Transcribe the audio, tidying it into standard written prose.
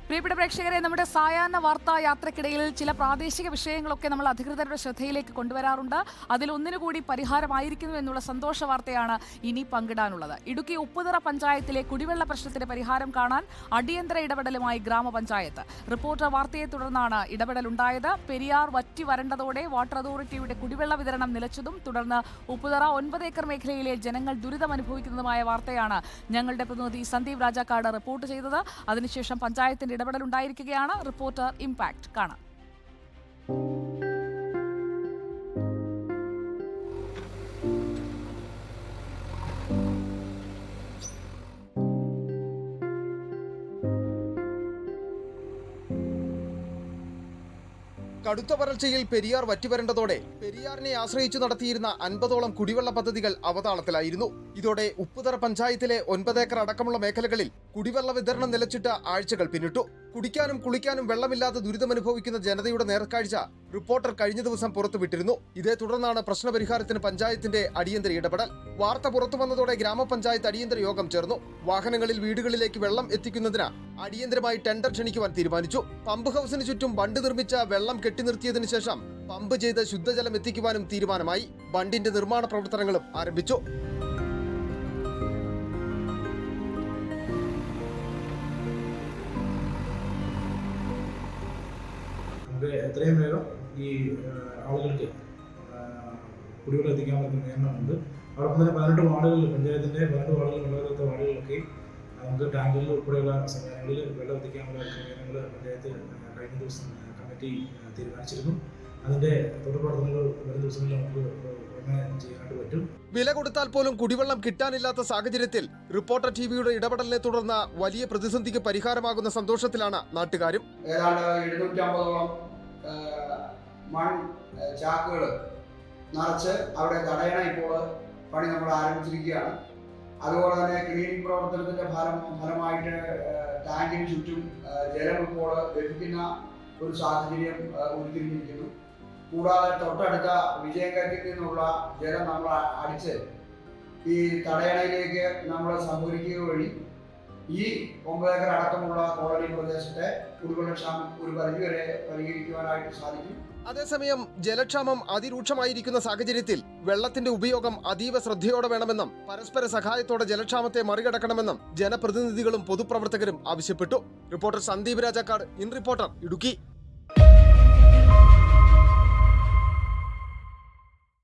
പ്രിയപ്പെട്ട പ്രേക്ഷകരെ, നമ്മുടെ സായാഹ്ന വാർത്താ യാത്രക്കിടയിൽ ചില പ്രാദേശിക വിഷയങ്ങളൊക്കെ നമ്മൾ അധികൃതരുടെ ശ്രദ്ധയിലേക്ക് കൊണ്ടുവരാറുണ്ട്. അതിലൊന്നിനുകൂടി പരിഹാരമായിരിക്കുന്നു എന്നുള്ള സന്തോഷ വാർത്തയാണ് ഇനി പങ്കിടാനുള്ളത്. ഇടുക്കി ഉപ്പുതറ പഞ്ചായത്തിലെ കുടിവെള്ള പ്രശ്നത്തിന് പരിഹാരം കാണാൻ അടിയന്തര ഇടപെടലുമായി ഗ്രാമപഞ്ചായത്ത്. റിപ്പോർട്ടർ വാർത്തയെ തുടർന്നാണ് ഇടപെടലുണ്ടായത്. പെരിയാർ വറ്റി വരണ്ടതോടെ വാട്ടർ അതോറിറ്റിയുടെ കുടിവെള്ള വിതരണം നിലച്ചതും തുടർന്ന് ഉപ്പുതറ 9 ഏക്കർ മേഖലയിലെ ജനങ്ങൾ ദുരിതമനുഭവിക്കുന്നതുമായ വാർത്തയാണ് ഞങ്ങളുടെ പ്രതിനിധി സന്ദീപ് രാജാക്കാട് റിപ്പോർട്ട് ചെയ്തത്. അതിനുശേഷം പഞ്ചായത്തിന്റെ ഇടപെടലുണ്ടായിരിക്കുകയാണ്. റിപ്പോർട്ടർ ഇംപാക്ട് കാണാം. കടുത്ത വരൾച്ചയിൽ പെരിയാർ വറ്റിവരണ്ടതോടെ പെരിയാറിനെ ആശ്രയിച്ചു നടത്തിയിരുന്ന 50ഓളം കുടിവെള്ള പദ്ധതികൾ അവതാളത്തിലായിരുന്നു. ഇതോടെ ഉപ്പുതറ പഞ്ചായത്തിലെ 9 ഏക്കർ അടക്കമുള്ള മേഖലകളിൽ കുടിവെള്ള വിതരണം നിലച്ചിട്ട് ആഴ്ചകൾ പിന്നിട്ടു. കുടിക്കാനും കുളിക്കാനും വെള്ളമില്ലാതെ ദുരിതമനുഭവിക്കുന്ന ജനതയുടെ നേർക്കാഴ്ച റിപ്പോർട്ടർ കഴിഞ്ഞ ദിവസം പുറത്തുവിട്ടിരുന്നു. ഇതേ തുടർന്നാണ് പ്രശ്നപരിഹാരത്തിന് പഞ്ചായത്തിന്റെ അടിയന്തര ഇടപെടൽ. വാർത്ത പുറത്തു വന്നതോടെ ഗ്രാമപഞ്ചായത്ത് അടിയന്തര യോഗം ചേർന്നു. വാഹനങ്ങളിൽ വീടുകളിലേക്ക് വെള്ളം എത്തിക്കുന്നതിന് അടിയന്തരമായി ടെൻഡർ ക്ഷണിക്കുവാൻ തീരുമാനിച്ചു. പമ്പ് ഹൌസിന് ചുറ്റും ബണ്ട് നിർമ്മിച്ച വെള്ളം കെട്ടിനിർത്തിയതിനു ശേഷം പമ്പ് ചെയ്ത് ശുദ്ധജലം എത്തിക്കുവാനും തീരുമാനമായി. ബണ്ടിന്റെ നിർമ്മാണ പ്രവർത്തനങ്ങളും ആരംഭിച്ചു. എത്രയും വേഗം ഈ ആളുകൾക്ക് കുടിവെള്ളം എത്തിക്കാൻ പറ്റുന്ന നിയമനമുണ്ട്. അതോടൊപ്പം തന്നെ 18 വാർഡുകളിൽ പഞ്ചായത്തിൻ്റെ 18 വാർഡുകളിൽ വെള്ളമെത്താത്ത വാർഡുകളിലൊക്കെ നമുക്ക് ടാങ്കുകളിൽ ഉൾപ്പെടെയുള്ള സംവിധാനങ്ങളിൽ വെള്ളം എത്തിക്കാനുള്ള ക്രമീകരണങ്ങൾ പഞ്ചായത്ത് കഴിഞ്ഞ ദിവസം കമ്മിറ്റി തീരുമാനിച്ചിരുന്നു. അതിൻ്റെ തുടർപ്രവർത്തനങ്ങൾ വരും ദിവസങ്ങളിൽ നമുക്ക് ചെയ്യാനായിട്ട് പറ്റും. വില കൊടുത്താൽ പോലും കുടിവെള്ളം കിട്ടാനില്ലാത്ത സാഹചര്യത്തിൽ റിപ്പോർട്ടർ ടിവിയുടെ ഇടപെടലിനെ തുടർന്ന് വലിയ പ്രതിസന്ധിക്ക് പരിഹാരമാകുന്ന സന്തോഷത്തിലാണ് നാട്ടുകാരും. ഏതാണ്ട് 750ഓളം മൺ ചാക്കുകൾ നിറച്ച് അവിടെ തടയണ ഇപ്പോൾ പണി നമ്മൾ ആരംഭിച്ചിരിക്കുകയാണ്. അതുപോലെ തന്നെ ക്ലീനിങ് പ്രവർത്തനത്തിന്റെ ഫലമായിട്ട് ടാങ്കിന് ചുറ്റും ജലം ഇപ്പോൾ ലഭിക്കുന്ന ഒരു സാഹചര്യം ഉരുത്തിരിഞ്ഞിരിക്കുന്നു. കൂടാതെ തൊട്ടടുത്ത വിജയങ്കരത്തിൽ നിന്നുള്ള ജലം നമ്മൾ അടിച്ച് ഈ തടയണയിലേക്ക് നമ്മൾ സംഭരിക്കുക വഴി ഈ 9 ഏക്കർ അടക്കമുള്ള കോളനി പ്രദേശത്തെ കുടിവെള്ളക്ഷാമം ഒരു പരിധിവരെ പരിഹരിക്കുവാനായിട്ട് സാധിക്കും. അതേസമയം ജലക്ഷാമം അതിരൂക്ഷമായിരിക്കുന്ന സാഹചര്യത്തിൽ വെള്ളത്തിന്റെ ഉപയോഗം അതീവ ശ്രദ്ധയോടെ വേണമെന്നും പരസ്പര സഹായത്തോടെ ജലക്ഷാമത്തെ മറികടക്കണമെന്നും ജനപ്രതിനിധികളും പൊതുപ്രവർത്തകരും ആവശ്യപ്പെട്ടു. Reporter Sandeep Rajakkad, in reporter, Idukki.